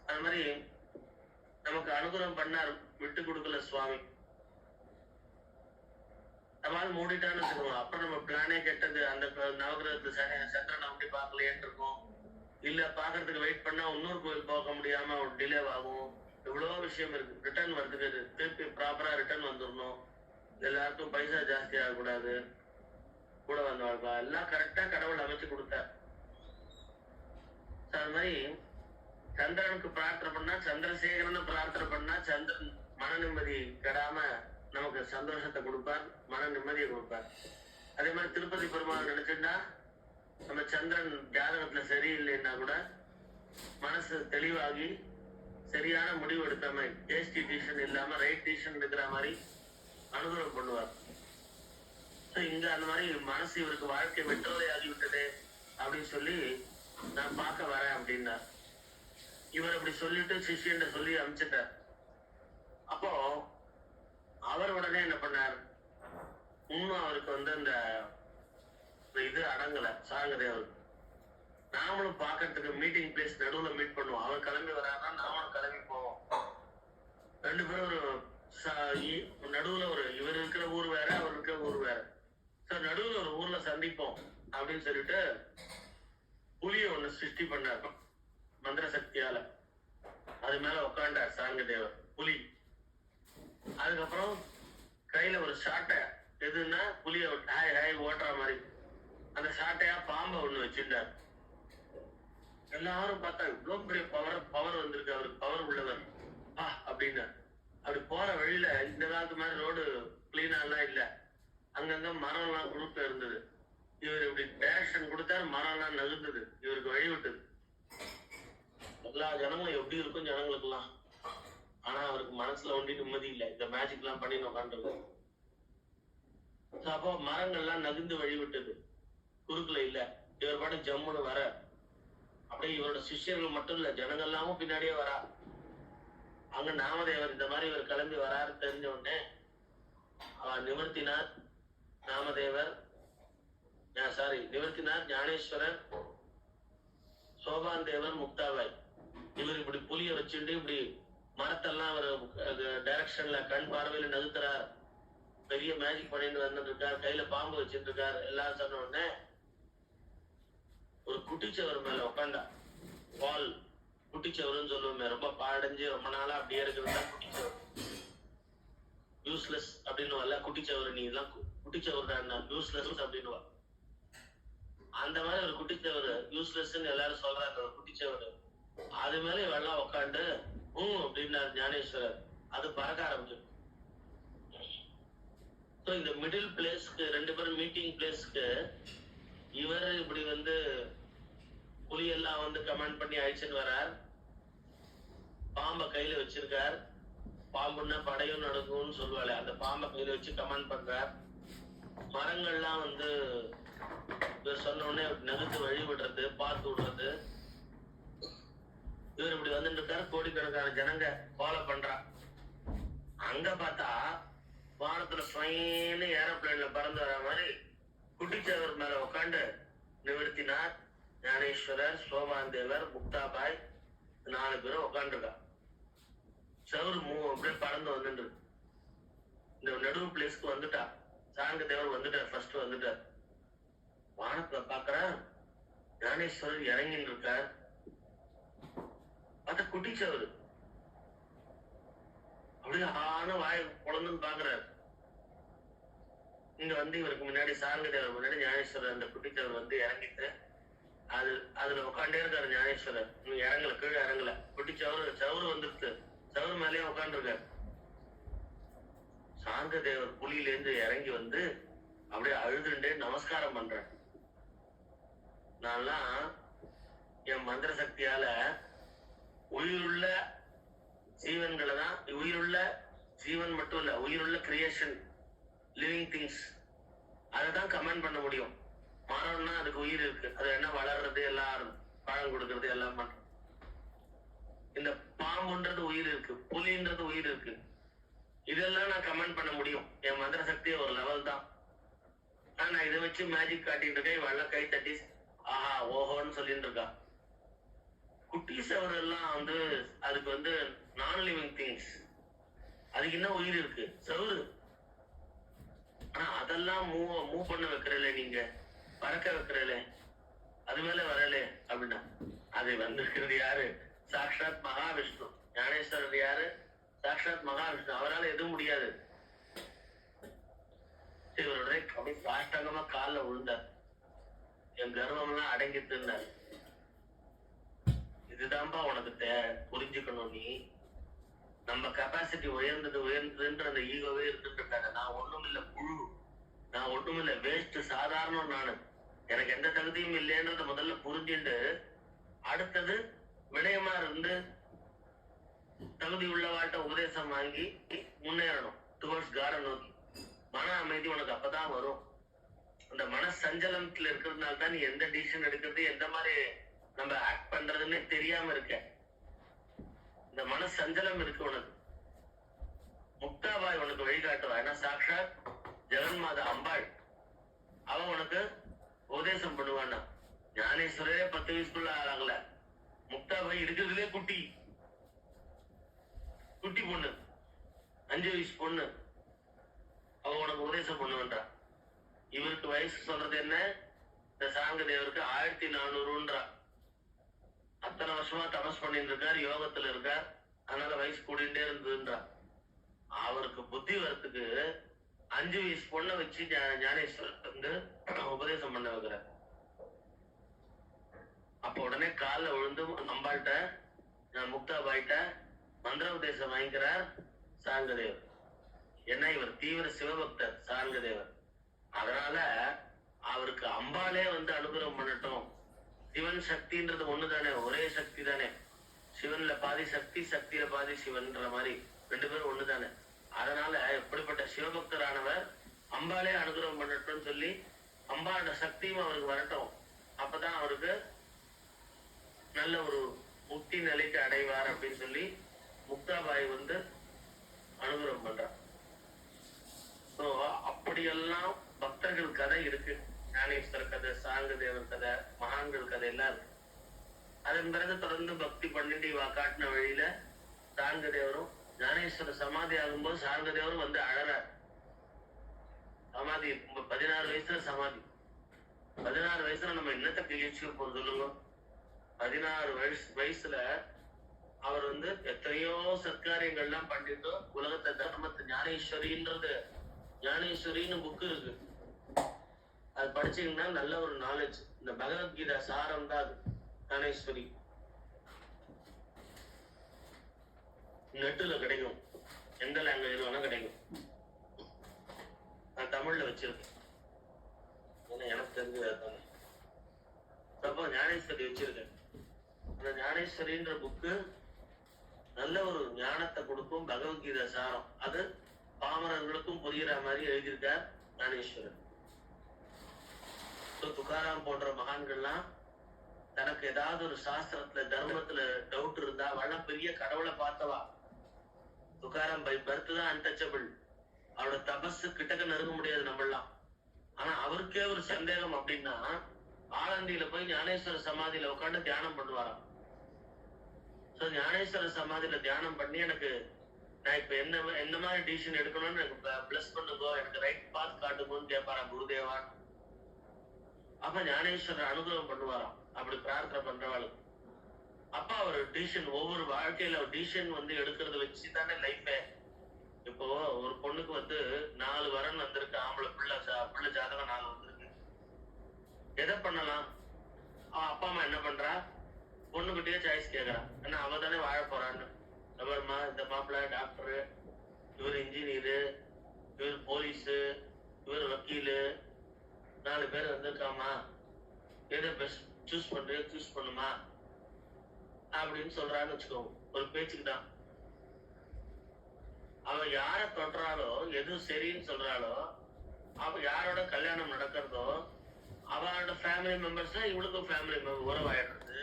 அது மாதிரி நமக்கு அனுகிரகம் பண்ணார், விட்டு கொடுக்கல சுவாமி. நம்மளால மூடிட்டான்னு வச்சுக்கோங்க, அப்புறம் நம்ம பிளானே கெட்டது. அந்த நவகிரகத்துல சந்திரனை அப்படி பார்க்கலையேன்னு இருக்கும். இல்ல பாக்குறதுக்கு வெயிட் பண்ணா இன்னொரு கோயில் போக முடியாம ஒரு டிலே ஆகும். எவ்வளவு விஷயம் இருக்கு. ரிட்டர்ன் வருது, திருப்பி ப்ராப்பரா ரிட்டர்ன் வந்துடணும், எல்லாருக்கும் பைசா ஜாஸ்தி ஆகக்கூடாது, கூட வந்தவர்களா எல்லாம் கரெக்டா கடவுள் அமைச்சு கொடுத்தார். அது மாதிரி சந்திரனுக்கு பிரார்த்தனை பண்ணா, சந்திரசேகரன் பிரார்த்தனை பண்ணா சந்திரன் மன நிம்மதி கெடாம நமக்கு சந்தோஷத்தை கொடுப்பார், மன நிம்மதியை கொடுப்பார். அதே மாதிரி திருப்பதி பெருமாள் நினைச்சுட்டா நம்ம சந்திரன் ஜாதகத்துல சரியில்லைன்னா கூட மனசு தெளிவாகி சரியான முடிவு எடுக்காம டேஸ்டி டிசிஷன் இல்லாம ரைட் டிசிஷன் எடுக்கிற மாதிரி அனுகிரகம் பண்ணுவார். இங்க அந்த மாதிரி மனசு இவருக்கு வாழ்க்கை வெற்றோலை ஆகிவிட்டது அப்படின்னு சொல்லி நான் பார்க்க வரேன் அப்படின்னா இவர் அப்படி சொல்லிட்டு சிஷியன் சொல்லி அனுப்பிச்சிட்டார். அப்போ அவர் உடனே என்ன பண்ணார், இன்னும் அவருக்கு வந்து இந்த இது அடங்கல சாங்கதேவருக்கு. நாமளும் பாக்கிறதுக்கு மீட்டிங் பிளேஸ் நடுவுல மீட் பண்ணுவோம். அவர் கிளம்பி வராருன்னா நாமளும் கிளம்பி போவோம். ரெண்டு பேரும் ஒரு நடுவுல ஒரு இவர் இருக்கிற ஊர் வேற, அவர் இருக்கிற ஊர் வேற. நடுவுல ஒரு ஊர்ல சந்திப்போம் அப்படின்னு சொல்லிட்டு புலிய ஒண்ணு சிருஷ்டி பண்ணார் மந்திர சக்தியால. அது மேல உட்காண்டார் சாங்கதேவர் புலி. அதுக்கப்புறம் கையில ஒரு சாட்டை, எதுன்னா புலிய ஹாய் ஹாய் ஓட்டுற மாதிரி அந்த சாட்டையா பாம்பை ஒண்ணு வச்சிருந்தார். எல்லாரும் பார்த்தா இவ்வளவு பெரிய பவர் வந்திருக்கு, அவருக்கு பவர் உள்ளவர் அப்படின்னு. அப்படி போற வழியில இந்த காலத்து மாதிரி ரோடு கிளீனா எல்லாம் இல்ல, அங்கங்க மரம் எல்லாம் குரூப்ல இருந்தது. இவர் இப்படி டைரக்ஷன் கொடுத்தாரு, மரம் எல்லாம் நகர்ந்தது, இவருக்கு வழி விட்டது. எல்லா ஜனங்களும் எப்படி இருக்கும் ஜனங்களுக்கு எல்லாம். ஆனா அவருக்கு மனசுல ஒண்டி நிம்மதி இல்லை, இந்த மேஜிக் எல்லாம் பண்ணி உட்காந்துருக்கு. அப்போ மரங்கள்லாம் நகர்ந்து வழி விட்டது, குறுக்குல இல்ல. இவர் பாட்டு ஜம்முன்னு வர, அப்படியே இவரோட சிஷ்யர்கள் மட்டும் இல்ல ஜனங்கள்லாமும் பின்னாடியே வரா. அங்க நாமதேவர் இந்த மாதிரி இவர் கிளம்பி வராரு தெரிஞ்ச உடனே நிவர்த்தினார் நாமதேவர், நிவர்த்தினார் ஞானேஸ்வரர், சோபான் தேவர், முக்தாபாய், இவர் இப்படி புலிய வச்சுட்டு இப்படி மரத்தெல்லாம் அவர் டைரக்ஷன்ல கண் பார்வையில நகுத்துறார், பெரிய மேஜிக் பண்ணிட்டு வந்துட்டு இருக்கார், கையில பாம்பு வச்சுட்டு இருக்காரு. எல்லாம் சொன்ன உடனே ஒரு குட்டிச்சவர் மேல உட்காண்டா. பால் குட்டிச்சவருன்னு சொல்லுவோமே, ரொம்ப பாடஞ்சு ரொம்ப நாளா அப்படியே இருக்கிறதா குட்டிச்சவர். யூஸ்லெஸ் அப்படின்னு வரல, குட்டிச்சவர் நீ எல்லாம் குட்டிச்சவர் யூஸ்லெஸ் அப்படின்னு. அந்த மாதிரி ஒரு குட்டிச்சவர் யூஸ்லெஸ் எல்லாரும் சொல்றாங்க. ஒரு குட்டிச்சவர் அது மேல இவெல்லாம் உட்காந்து அப்படின்னாரு ஞானேஸ்வரர். அது பறக்க ஆரம்பிச்சிடும். இந்த மிடில் பிளேஸ்க்கு ரெண்டு பேரும் மீட்டிங் பிளேஸ்க்கு இவர் இப்படி வந்து புலியெல்லாம் வந்து கமெண்ட் பண்ணி அழிச்சுன்னு வரார். பாம்பை கையில வச்சிருக்கார். பாம்புன்னா படையும் நடக்கும்னு சொல்லுவாள், அந்த பாம்பை கையில வச்சு கமெண்ட் பண்றார். மரங்கள்லாம் வந்து இவர் சொன்ன உடனே நகர்த்து வழி விடுறது, பார்த்து விடுறது. இவர் இப்படி வந்துட்டு இருக்காரு. கோடிக்கணக்கான ஜனங்க ஃபாலோ பண்றா. அங்க பார்த்தா வானத்துல ஸ்வைன்னு ஏரோப்ளேன்ல பறந்து வர மாதிரி குட்டிச்சவர் மேல உட்காந்து நிவர்த்தினார், ஞானேஸ்வரர், சோபான் தேவர், முக்தாபாய் 4 பேரும் உட்காந்துருக்கா. சவுரு அப்படியே பறந்து வந்துட்டு இந்த நடுவு பிளேஸ்க்கு வந்துட்டா. சாங்க தேவர் வந்துட்டார், ஃபர்ஸ்ட் வந்துட்டார். வானத்துல பாக்குறார், ஞானேஸ்வரர் இறங்கின்னு இருக்கார். பார்த்தா குட்டிச்சவர் அப்படியே ஆன வாய் குழந்தைன்னு பாக்குறாரு. இங்க வந்து இவருக்கு முன்னாடி சாங்கதேவர் முன்னாடி ஞானேஸ்வரர் அந்த குட்டிச்சவர் வந்து இறங்கிட்டு அதுல உட்காண்டே இருக்காரு. ஞானேஸ்வரர் இன்னும் இறங்கல, கீழே இறங்கல. சவுரு வந்துருக்கு, சவுரு மேலேயே உட்காந்துருக்காரு. சாங்கதேவர் புலியில இருந்து இறங்கி வந்து அப்படியே அழுதுண்டே நமஸ்காரம் பண்றேன். நான்லாம் என் மந்திர சக்தியால உயிருள்ள ஜீவன்களை தான், உயிருள்ள ஜீவன் மட்டும் இல்ல, உயிருள்ள கிரியேஷன், லிவிங் திங்ஸ், அதைதான் கமெண்ட் பண்ண முடியும். மரம்னா அதுக்கு உயிர் இருக்கு, அது என்ன வளர்றது, எல்லாம் பழம் கொடுக்கறது, எல்லாம் பண்றது. இந்த பாம்புன்றது உயிர் இருக்கு, புலின்றது உயிர் இருக்கு. இதெல்லாம் நான் கமெண்ட் பண்ண முடியும். என் மந்திர சக்தி ஒரு லெவல் தான். நான் இதை வச்சு மேஜிக் காட்டிட்டு இருக்கேன். வெள்ள கை தட்டி ஆஹா ஓஹோன்னு சொல்லிட்டு இருக்கா. குட்டீஸ் அவரெல்லாம் வந்து அதுக்கு வந்து நான் லிவிங் திங்ஸ், அதுக்கு என்ன உயிர் இருக்கு, சவுரு. ஆனா அதெல்லாம் மூவ் பண்ண வைக்கிறல, நீங்க பறக்க வைக்கிறல, அது மேல வரல அப்படின்னா அது வந்திருக்கிறது யாரு? சாக்ஷாத் மகாவிஷ்ணு, ஞானேஸ்வரர் யாரு? சாட்சாத் மகாவிஷ்ணு. அவரால் எதுவும் முடியாது. இவருடைய அப்படி சாஷ்டாங்கமா காலில் விழுந்தார். என் கர்வம் எல்லாம் அடங்கிட்டுன்னார். இதுதான்பா உனக்கு புரிஞ்சுக்கணும். நீ நம்ம கெப்பாசிட்டி உயர்ந்ததுன்ற அந்த ஈகோவே இருந்துட்டு இருக்காங்க. நான் ஒண்ணும் இல்ல புழு, நான் ஒண்ணும் இல்ல வேஸ்ட், சாதாரணம். நானு எனக்கு எந்த தகுதியும் இல்லைன்றத முதல்ல புரிஞ்சுட்டு அடுத்தது வினயமா இருந்து தகுதி உள்ளவாட்ட உபதேசம் வாங்கி முன்னேறணும் டுவர்ட்ஸ் காட நோக்கி. மன அமைதி உனக்கு அப்பதான் வரும். அந்த மன சஞ்சலத்துல இருக்கிறதுனால தான் நீ எந்த டிசிஷன் எடுக்கிறது, எந்த மாதிரி நம்ம ஆக்ட் பண்றதுன்னு தெரியாம இருக்க. இந்த மன சஞ்சலம் இருக்கு உனக்கு. முக்தாபாய் உனக்கு வழிகாட்டுவா. ஏன்னா சாக்ஷாத் ஜெகன்மாதா அம்பாள் அவ உனக்கு உபதேசம் பண்ணுவான்னா. ஞானேஸ்வரரே 10 வயசுக்குள்ள ஆகல. முக்தாபாய் இருக்கிறதுலே குட்டி பொண்ணு, 5 வயசு பொண்ணு. அவ உனக்கு உபதேசம் பண்ணுவன்றா. இவருக்கு வயசு சொல்றது என்ன? இந்த சாங்க தேவருக்கு 1400. அத்தனை வருஷமா தபஸ் பண்ணிட்டு இருக்கார், யோகத்துல இருக்கார். அதனால வயசு கூடிட்டே இருந்ததுன்றா. அவருக்கு புத்தி வரத்துக்கு 5 வயசு பொண்ணை வச்சு ஞானேஸ்வரர் வந்து உபதேசம் பண்ண வைக்கிறார். அப்ப உடனே காலில் விழுந்து அம்பாள்கிட்ட, முக்தாபாய்கிட்ட மந்திர உபதேசம் வாங்கிக்கிறார் சாங்கதேவர். ஏன்னா இவர் தீவிர சிவபக்தர் சாங்கதேவர். அதனால அவருக்கு அம்பாலே வந்து அனுகிரகம் பண்ணட்டும். சிவன் சக்தின்றது ஒண்ணுதானே, ஒரே சக்தி தானே. சிவன்ல பாதி சக்தி, சக்தியில பாதி சிவன்ற மாதிரி 2 பேரும் ஒண்ணுதானே. அதனால எப்படிப்பட்ட சிவபக்தரானவர் அம்பாலே அனுகிரகம் பண்ணட்டும் சொல்லி அம்பாவோட சக்தியும் அவருக்கு வரட்டும். அப்பதான் அவருக்கு நல்ல ஒரு முக்தி நிலைக்கு அடைவார் அப்படின்னு சொல்லி முக்தாபாய் வந்து அனுகிரகம் பண்றார். அப்படியெல்லாம் பக்தர்கள் கதை இருக்கு. ஞானேஸ்வரர் கதை, சாங்கதேவர் கதை, மகான்கள் கதை எல்லாம் இருக்கு. அதன் பிறகு தொடர்ந்து பக்தி பண்ணிட்டு காட்டின வழியில சாங்கதேவரும் ஞானேஸ்வரர் சமாதி ஆகும்போது சாங்கதேவரும் வந்து அழறார். சமாதி 16 வயசுல சமாதி. 16 வயசுல நம்ம என்னத்தை கிழிச்சுக்க போறோம் சொல்லுங்க. 16 வயசுல அவர் வந்து எத்தனையோ சத்காரியங்கள்லாம் பண்ணிட்டு உலகத்தை தர்மத்தை ஞானேஸ்வரின்னு புக்கு இருக்கு. அது படிச்சீங்கன்னா நல்ல ஒரு நாலேஜ். இந்த பகவத்கீதா சாரம் தான் அது. ஞானேஸ்வரி நெட்டுல கிடைக்கும், எந்த லாங்குவேஜ்ல வேணா கிடைக்கும். நான் தமிழ்ல வச்சிருக்கேன், ஏன்னா எனக்கு தெரிஞ்சது. அப்போ ஞானேஸ்வரி வச்சிருக்கேன். அந்த ஞானேஸ்வரின்ற புக்கு நல்ல ஒரு ஞானத்தை கொடுக்கும். பகவத்கீதா சாரம் அது பாமரர்களுக்கும் புரிகிற மாதிரி எழுதியிருக்கார் ஞானேஸ்வரர். துக்காராம் போன்ற மகான்கள்லாம் தனக்கு ஏதாவது ஒரு சாஸ்திரத்துல தர்மத்துல டவுட் இருந்தா அவெல்லாம் பெரிய கடவுளை பார்த்தவா. துக்காராம் பை பர்த் தான் அன்டச்சபிள். அவரோட தபஸ் கிட்டக்க நெருங்க முடியாது நம்மளாம். ஆனா அவருக்கே ஒரு சந்தேகம் அப்படின்னா ஆலந்தியில போய் ஞானேஸ்வர சமாதியில உட்காந்து தியானம் பண்ணுவாராம். ஞானேஸ்வர சமாதியில தியானம் பண்ணி எனக்கு நான் இப்ப என்ன மாதிரி டிசிஷன் எடுக்கணும்னு எனக்கு பிளஸ் பண்ணுங்க, எனக்கு ரைட் பாத் காட்டுங்கன்னு கேட்பாராம் குருதேவான். அப்ப ஞானேஸ்வரர் அனுகிரகம் பண்ணுவாராம் அப்படி பிரார்த்தனை பண்றவாளுக்கு. அப்ப அவர் டிசிஷன், ஒவ்வொரு வாழ்க்கையில டிசிஷன் வந்து எடுக்கிறத வச்சுதானே லைஃபே. இப்போ ஒரு பொண்ணுக்கு வந்து 4 வரன் வந்திருக்கு, ஆம்பளை பிள்ளை ஜாதகம் 4 வந்திருக்கு. எதை பண்ணலாம்? அவன் அப்பா அம்மா என்ன பண்றா? பொண்ணுகிட்டயே சாய்ஸ் கேட்கறான். ஏன்னா அவ தானே வாழ போறான்னு. எவருமா இந்த மாப்பிள்ள டாக்டரு, இவர் இன்ஜினியரு, இவர் போலீஸு, இவர் வக்கீலு, 4 பேர் வந்திருக்காமா, எதை பெஸ்ட் சூஸ் பண்ணுமா அப்படின்னு சொல்றான்னு வச்சுக்கோங்க. ஒரு பேச்சுக்குதான். அவ யார தொடுறாளோ, எது சரின்னு சொல்றாளோ, அவ யாரோட கல்யாணம் நடக்கிறதோ அவளோட ஃபேமிலி மெம்பர்ஸ் இவளுக்கும் ஃபேமிலி உறவாயிடுறது.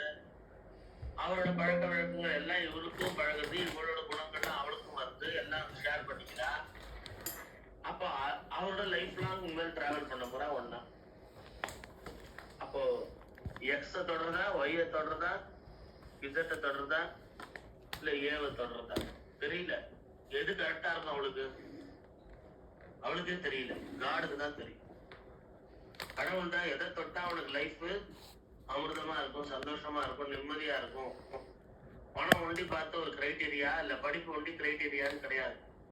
அவரோட பழக்க வழக்கங்கள் எல்லாம் இவருக்கும் பழகுது, இவளோட குணங்கள்லாம் அவளுக்கும் வருது, எல்லாம் ஷேர் பண்ணிக்கிறா. அப்ப அவரோட லைஃப் லாங் உண்மையில் டிராவல் பண்ண போறா ஒன்னா. அப்போ எக்ஸ தொடர்றதா, ஒய்ய தொடர்றதா, இசட்ட தொடர்றதா, இல்ல ஏவ தொடர்றதா தெரியல. எது கரெக்டா இருக்கும் அவளுக்கே தெரியல. காடுக்கு தான் தெரியும். கடவுள் தான் எதை தொட்டா அவனுக்கு லைஃப் அமிர்தமா இருக்கும், சந்தோஷமா இருக்கும், நிம்மதியா இருக்கும் பணம் ஒண்டி பார்த்த ஒரு கிரைட்டீரியா இல்ல படிப்பு ஒண்டி கிரைட்டீரியான்னு கிடையாது.